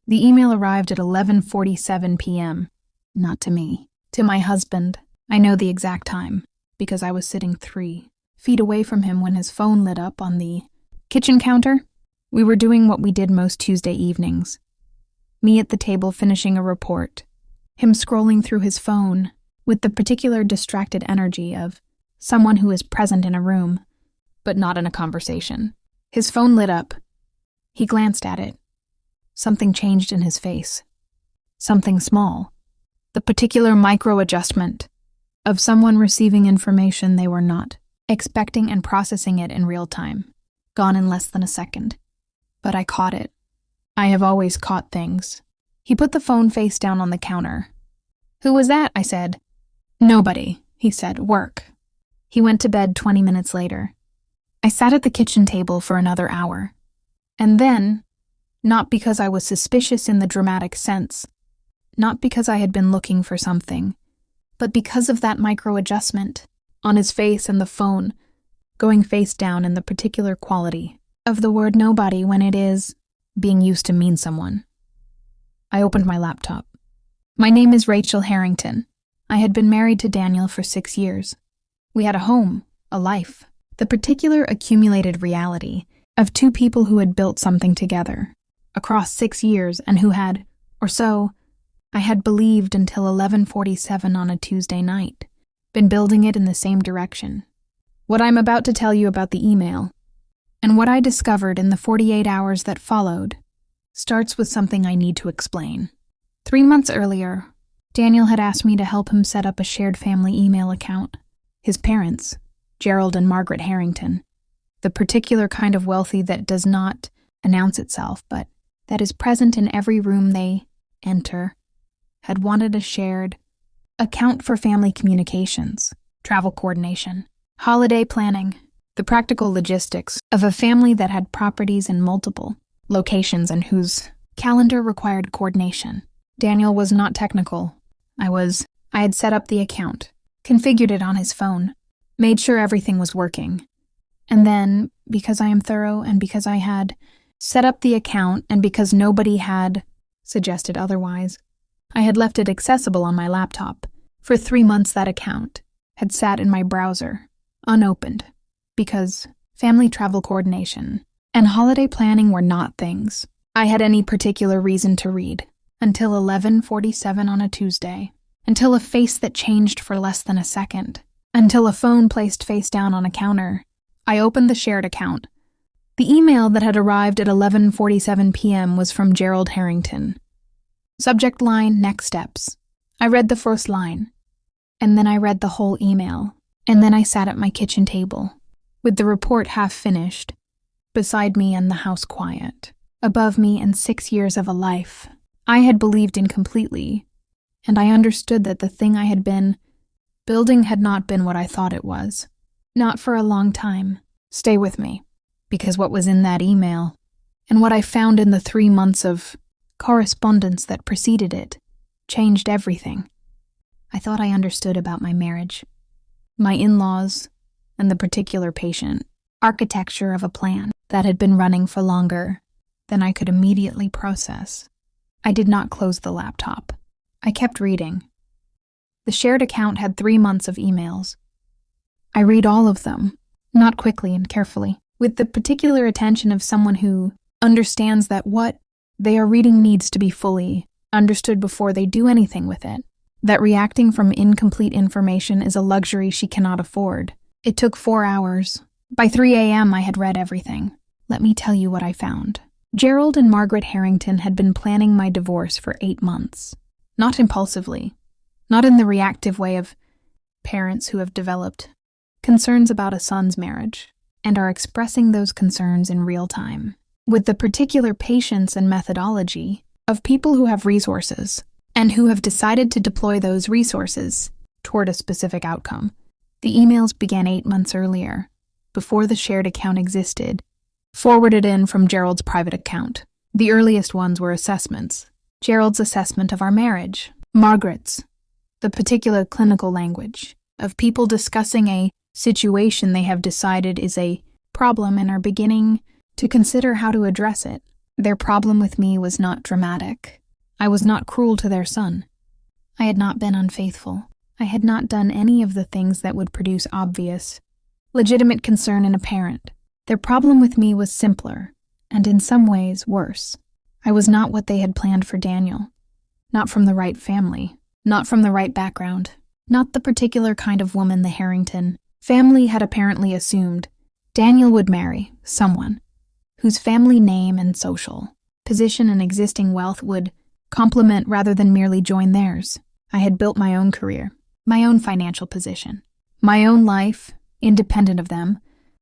The email arrived at 11:47 p.m. Not to me. To my husband. I know the exact time, because I was sitting 3 feet away from him when his phone lit up on the kitchen counter. We were doing what we did most Tuesday evenings. Me at the table finishing a report. Him scrolling through his phone with the particular distracted energy of someone who is present in a room, but not in a conversation. His phone lit up. He glanced at it. Something changed in his face. Something small. The particular micro-adjustment of someone receiving information they were not expecting and processing it in real time. Gone in less than a second. But I caught it. I have always caught things. He put the phone face down on the counter. "Who was that?" I said. "Nobody," he said. "Work." He went to bed 20 minutes later. I sat at the kitchen table for another hour. And then, not because I was suspicious in the dramatic sense, not because I had been looking for something, but because of that micro-adjustment on his face and the phone, going face down in the particular quality of the word nobody when it is being used to mean someone. I opened my laptop. My name is Rachel Harrington. I had been married to Daniel for 6 years. We had a home, a life, the particular accumulated reality of 2 people who had built something together across 6 years and who had, or so, I had believed until 11:47 on a Tuesday night, been building it in the same direction. What I'm about to tell you about the email, and what I discovered in the 48 hours that followed, starts with something I need to explain. 3 months earlier, Daniel had asked me to help him set up a shared family email account. His parents, Gerald and Margaret Harrington, the particular kind of wealthy that does not announce itself, but that is present in every room they enter, had wanted a shared account for family communications, travel coordination, holiday planning, the practical logistics of a family that had properties in multiple locations and whose calendar required coordination. Daniel was not technical. I had set up the account, configured it on his phone, made sure everything was working. And then, because I am thorough and because I had set up the account and because nobody had suggested otherwise, I had left it accessible on my laptop. For 3 months that account had sat in my browser, unopened, because family travel coordination and holiday planning were not things I had any particular reason to read, until 11:47 on a Tuesday, until a face that changed for less than a second, until a phone placed face down on a counter. I opened the shared account. The email that had arrived at 11:47 p.m. was from Gerald Harrington. Subject line, next steps. I read the first line, and then I read the whole email, and then I sat at my kitchen table, with the report half finished, beside me and the house quiet, above me and 6 years of a life I had believed in completely, and I understood that the thing I had been building had not been what I thought it was. Not for a long time. Stay with me, because what was in that email, and what I found in the 3 months of correspondence that preceded it, changed everything. I thought I understood about my marriage, my in-laws, and the particular patient, architecture of a plan that had been running for longer than I could immediately process. I did not close the laptop. I kept reading. The shared account had 3 months of emails. I read all of them, not quickly and carefully, with the particular attention of someone who understands that what they are reading needs to be fully understood before they do anything with it, that reacting from incomplete information is a luxury she cannot afford. It took 4 hours. By 3 a.m. I had read everything. Let me tell you what I found. Gerald and Margaret Harrington had been planning my divorce for 8 months. Not impulsively, not in the reactive way of parents who have developed concerns about a son's marriage and are expressing those concerns in real time, with the particular patience and methodology of people who have resources and who have decided to deploy those resources toward a specific outcome. The emails began 8 months earlier, before the shared account existed, forwarded in from Gerald's private account. The earliest ones were assessments. Gerald's assessment of our marriage. Margaret's, the particular clinical language of people discussing a situation they have decided is a problem and are beginning to consider how to address it. Their problem with me was not dramatic. I was not cruel to their son. I had not been unfaithful. I had not done any of the things that would produce obvious, legitimate concern in a parent. Their problem with me was simpler, and in some ways worse. I was not what they had planned for Daniel. Not from the right family. Not from the right background. Not the particular kind of woman the Harrington family had apparently assumed. Daniel would marry someone whose family name and social position and existing wealth would complement rather than merely join theirs. I had built my own career, my own financial position, my own life, independent of them,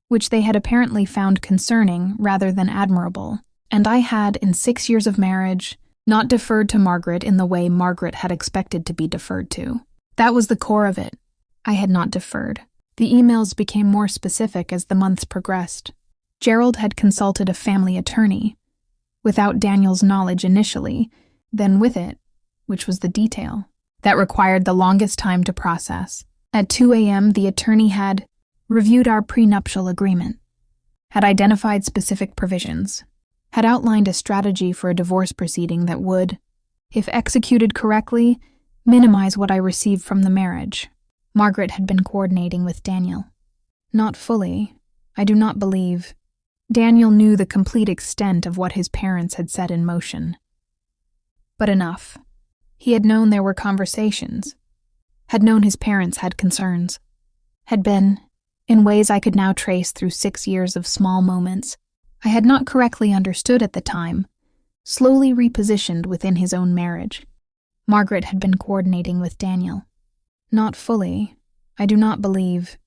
which they had apparently found concerning rather than admirable, and I had, in 6 years of marriage, not deferred to Margaret in the way Margaret had expected to be deferred to. That was the core of it. I had not deferred. The emails became more specific as the months progressed. Gerald had consulted a family attorney, without Daniel's knowledge initially, then with it, which was the detail, that required the longest time to process. At 2 a.m., the attorney had reviewed our prenuptial agreement, had identified specific provisions, had outlined a strategy for a divorce proceeding that would, if executed correctly, minimize what I received from the marriage. Margaret had been coordinating with Daniel. Not fully, I do not believe. Daniel knew the complete extent of what his parents had set in motion. But enough. He had known there were conversations, had known his parents had concerns, had been, in ways I could now trace through 6 years of small moments I had not correctly understood at the time, slowly repositioned within his own marriage. Margaret had been coordinating with Daniel. Not fully, I do not believe.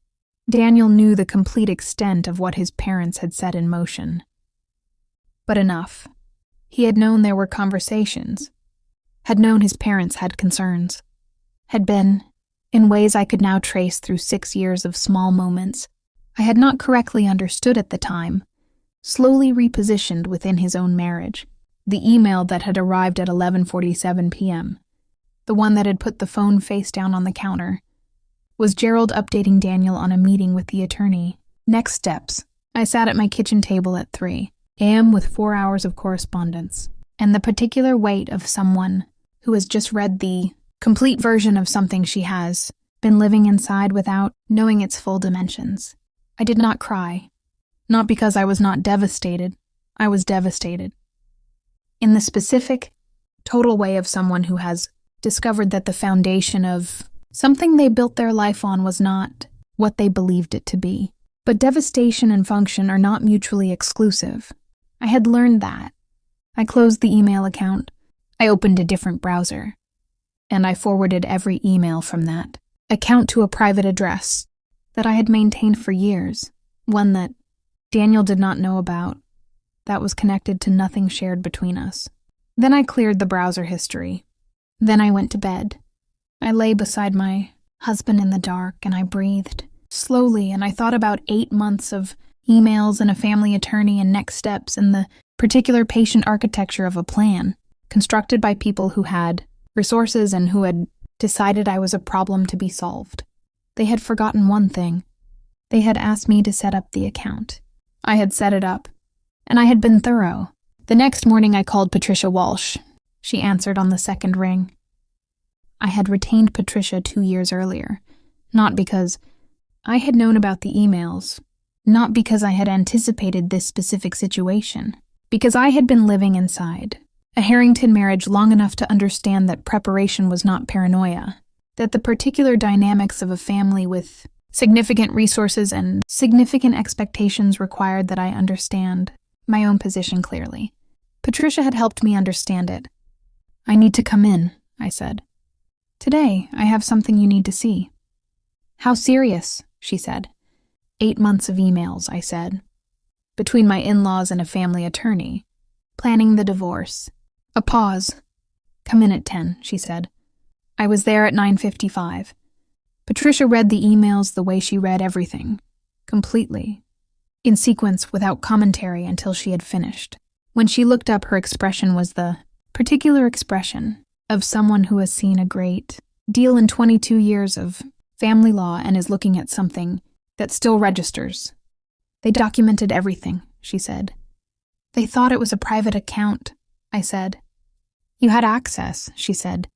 Daniel knew the complete extent of what his parents had set in motion. But enough. He had known there were conversations, had known his parents had concerns, had been, in ways I could now trace through 6 years of small moments I had not correctly understood at the time, slowly repositioned within his own marriage. The email that had arrived at 11:47 p.m., the one that had put the phone face down on the counter, was Gerald updating Daniel on a meeting with the attorney. Next steps. I sat at my kitchen table at 3 a.m. with 4 hours of correspondence, and the particular weight of someone who has just read the complete version of something she has been living inside without knowing its full dimensions. I did not cry. Not because I was not devastated. I was devastated. In the specific, total way of someone who has discovered that the foundation of something they built their life on was not what they believed it to be. But devastation and function are not mutually exclusive. I had learned that. I closed the email account. I opened a different browser. And I forwarded every email from that account to a private address that I had maintained for years, one that Daniel did not know about, that was connected to nothing shared between us. Then I cleared the browser history. Then I went to bed. I lay beside my husband in the dark, and I breathed slowly, and I thought about 8 months of emails and a family attorney and next steps and the particular patient architecture of a plan, constructed by people who had resources and who had decided I was a problem to be solved. They had forgotten one thing. They had asked me to set up the account. I had set it up, and I had been thorough. The next morning I called Patricia Walsh. She answered on the second ring. I had retained Patricia 2 years earlier, not because I had known about the emails, not because I had anticipated this specific situation, because I had been living inside a Harrington marriage long enough to understand that preparation was not paranoia, that the particular dynamics of a family with significant resources and significant expectations required that I understand my own position clearly. Patricia had helped me understand it. "I need to come in," I said. "Today, I have something you need to see." "How serious?" she said. 8 months of emails, I said. Between my in-laws and a family attorney. Planning the divorce. A pause. "Come in at 10, she said. I was there at 9:55. Patricia read the emails the way she read everything. Completely. In sequence, without commentary, until she had finished. When she looked up, her expression was the particular expression of someone who has seen a great deal in 22 years of family law and is looking at something that still registers. "They documented everything," she said. They thought it was a private account, I said. You had access, she said.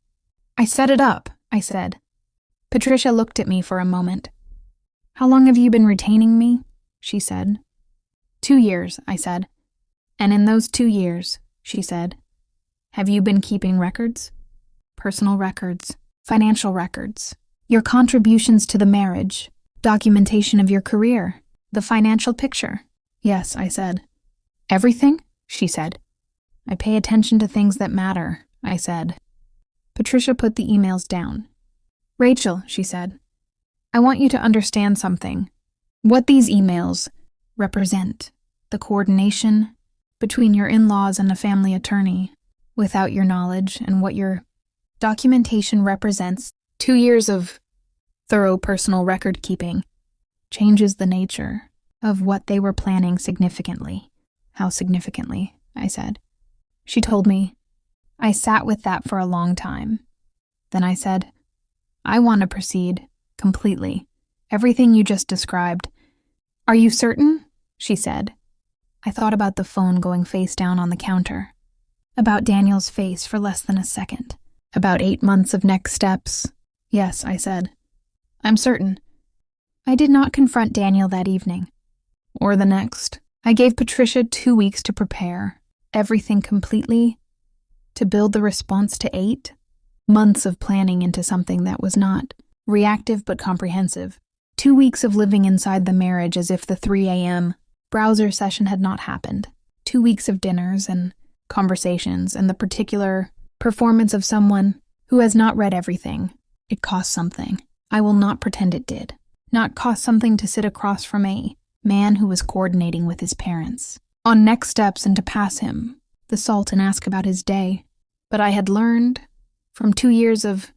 I set it up, I said. Patricia looked at me for a moment. How long have you been retaining me? She said. 2 years, I said. And in those 2 years, she said, have you been keeping records? Personal records, financial records, your contributions to the marriage, documentation of your career, the financial picture. Yes, I said. Everything? She said. I pay attention to things that matter, I said. Patricia put the emails down. Rachel, she said, I want you to understand something. What these emails represent, the coordination between your in-laws and a family attorney, without your knowledge, and what your documentation represents, 2 years of thorough personal record keeping, changes the nature of what they were planning significantly. How significantly, I said. She told me. I sat with that for a long time. Then I said, I want to proceed completely. Everything you just described. Are you certain? She said. I thought about the phone going face down on the counter. About Daniel's face for less than a second. About 8 months of next steps. Yes, I said. I'm certain. I did not confront Daniel that evening. Or the next. I gave Patricia 2 weeks to prepare. Everything completely. To build the response to 8 months of planning into something that was not reactive but comprehensive. 2 weeks of living inside the marriage as if the 3 a.m. browser session had not happened. 2 weeks of dinners and conversations and the particular performance of someone who has not read everything. It cost something. I will not pretend it did. Not cost something to sit across from a man who was coordinating with his parents. On next steps and to pass him the salt and ask about his day. But I had learned from 2 years of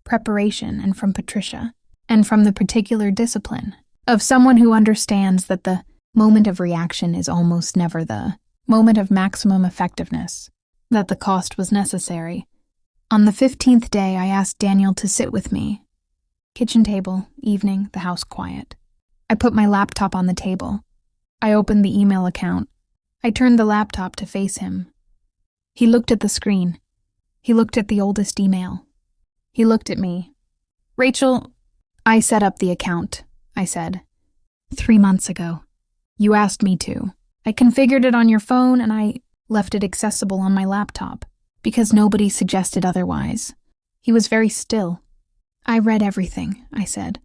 preparation and from Patricia, and from the particular discipline of someone who understands that the moment of reaction is almost never the moment of maximum effectiveness, that the cost was necessary. On the 15th day, I asked Daniel to sit with me. Kitchen table, evening, the house quiet. I put my laptop on the table. I opened the email account. I turned the laptop to face him. He looked at the screen. He looked at the oldest email. He looked at me. Rachel, I set up the account, I said. 3 months ago. You asked me to. I configured it on your phone and I left it accessible on my laptop because nobody suggested otherwise. He was very still. I read everything, I said.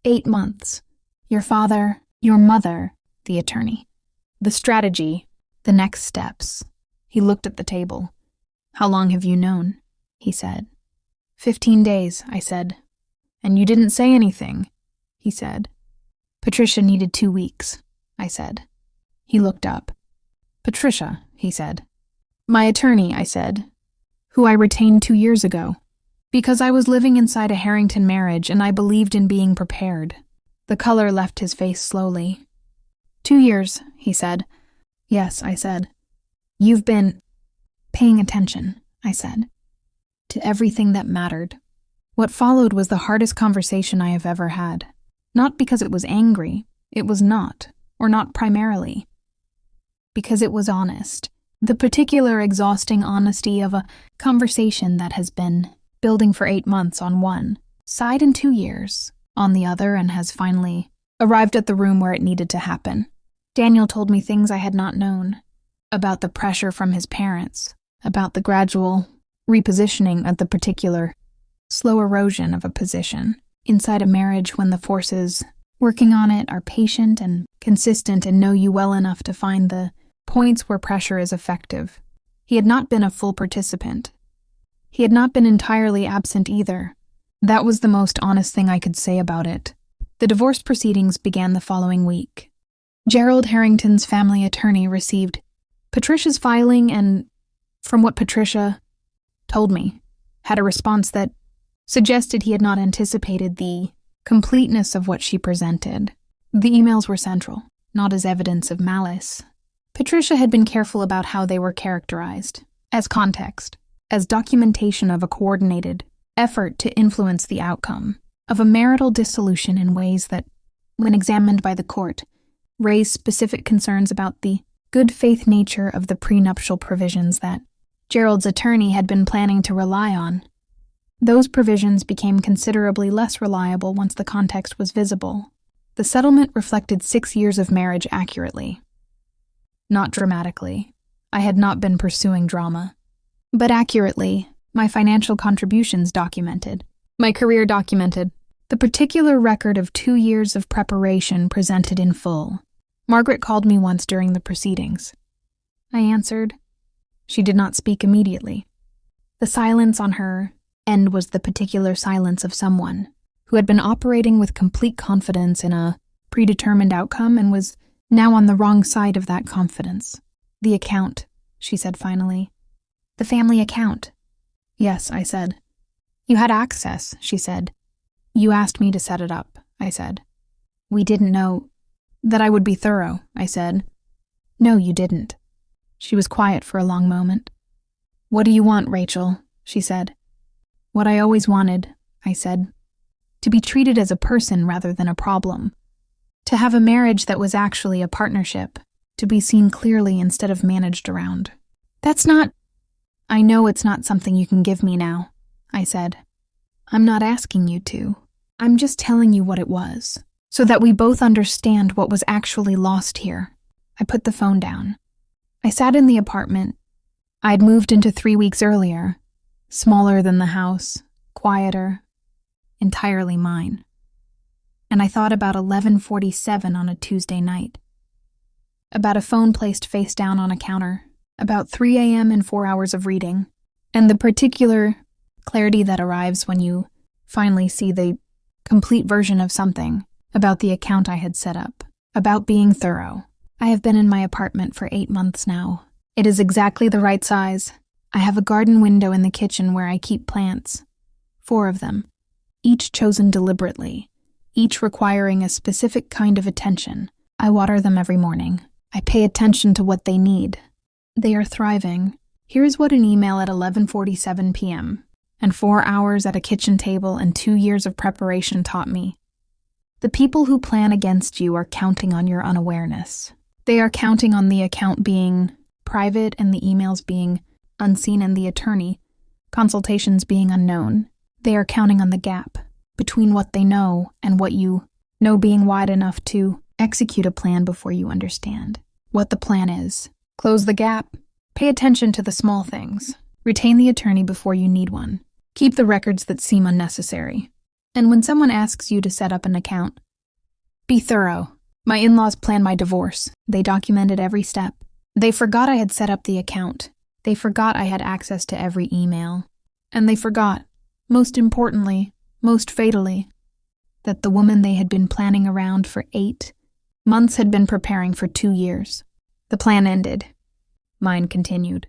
8 months. Your father, your mother, the attorney. The strategy, the next steps. He looked at the table. How long have you known? He said. 15 days, I said. And you didn't say anything, he said. Patricia needed 2 weeks, I said. He looked up. Patricia, he said. My attorney, I said, who I retained 2 years ago, because I was living inside a Harrington marriage and I believed in being prepared. The color left his face slowly. 2 years, he said. Yes, I said. You've been paying attention, I said, to everything that mattered. What followed was the hardest conversation I have ever had. Not because it was angry, it was not, or not primarily. Because it was honest. The particular exhausting honesty of a conversation that has been building for 8 months on one side and 2 years on the other and has finally arrived at the room where it needed to happen. Daniel told me things I had not known, about the pressure from his parents, about the gradual repositioning of the particular slow erosion of a position inside a marriage when the forces working on it are patient and consistent and know you well enough to find the points where pressure is effective. He had not been a full participant. He had not been entirely absent either. That was the most honest thing I could say about it. The divorce proceedings began the following week. Gerald Harrington's family attorney received Patricia's filing and, from what Patricia told me, had a response that suggested he had not anticipated the completeness of what she presented. The emails were central, not as evidence of malice. Patricia had been careful about how they were characterized, as context, as documentation of a coordinated effort to influence the outcome of a marital dissolution in ways that, when examined by the court, raised specific concerns about the good faith nature of the prenuptial provisions that Gerald's attorney had been planning to rely on. Those provisions became considerably less reliable once the context was visible. The settlement reflected 6 years of marriage accurately. Not dramatically. I had not been pursuing drama. But accurately, my financial contributions documented. My career documented. The particular record of 2 years of preparation presented in full. Margaret called me once during the proceedings. I answered. She did not speak immediately. The silence on her end was the particular silence of someone who had been operating with complete confidence in a predetermined outcome and was now on the wrong side of that confidence. The account, she said finally. The family account. Yes, I said. You had access, she said. You asked me to set it up, I said. We didn't know that I would be thorough, I said. No, you didn't. She was quiet for a long moment. What do you want, Rachel? She said. What I always wanted, I said. To be treated as a person rather than a problem. To have a marriage that was actually a partnership. To be seen clearly instead of managed around. That's not... I know it's not something you can give me now, I said. I'm not asking you to. I'm just telling you what it was, so that we both understand what was actually lost here. I put the phone down. I sat in the apartment. I'd moved into 3 weeks earlier. Smaller than the house, quieter, entirely mine. And I thought about 11:47 on a Tuesday night. About a phone placed face down on a counter. About 3 a.m. and 4 hours of reading. And the particular clarity that arrives when you finally see the complete version of something about the account I had set up. About being thorough. I have been in my apartment for 8 months now. It is exactly the right size. I have a garden window in the kitchen where I keep plants. 4 of them. Each chosen deliberately. Each requiring a specific kind of attention. I water them every morning. I pay attention to what they need. They are thriving. Here's what an email at 11:47 p.m. and 4 hours at a kitchen table and 2 years of preparation taught me. The people who plan against you are counting on your unawareness. They are counting on the account being private and the emails being unseen and the attorney, consultations being unknown. They are counting on the gap between what they know and what you know being wide enough to execute a plan before you understand what the plan is. Close the gap. Pay attention to the small things. Retain the attorney before you need one. Keep the records that seem unnecessary. And when someone asks you to set up an account, be thorough. My in-laws planned my divorce. They documented every step. They forgot I had set up the account. They forgot I had access to every email. And they forgot, most importantly, most fatally, that the woman they had been planning around for 8 months had been preparing for 2 years. The plan ended. Mine continued.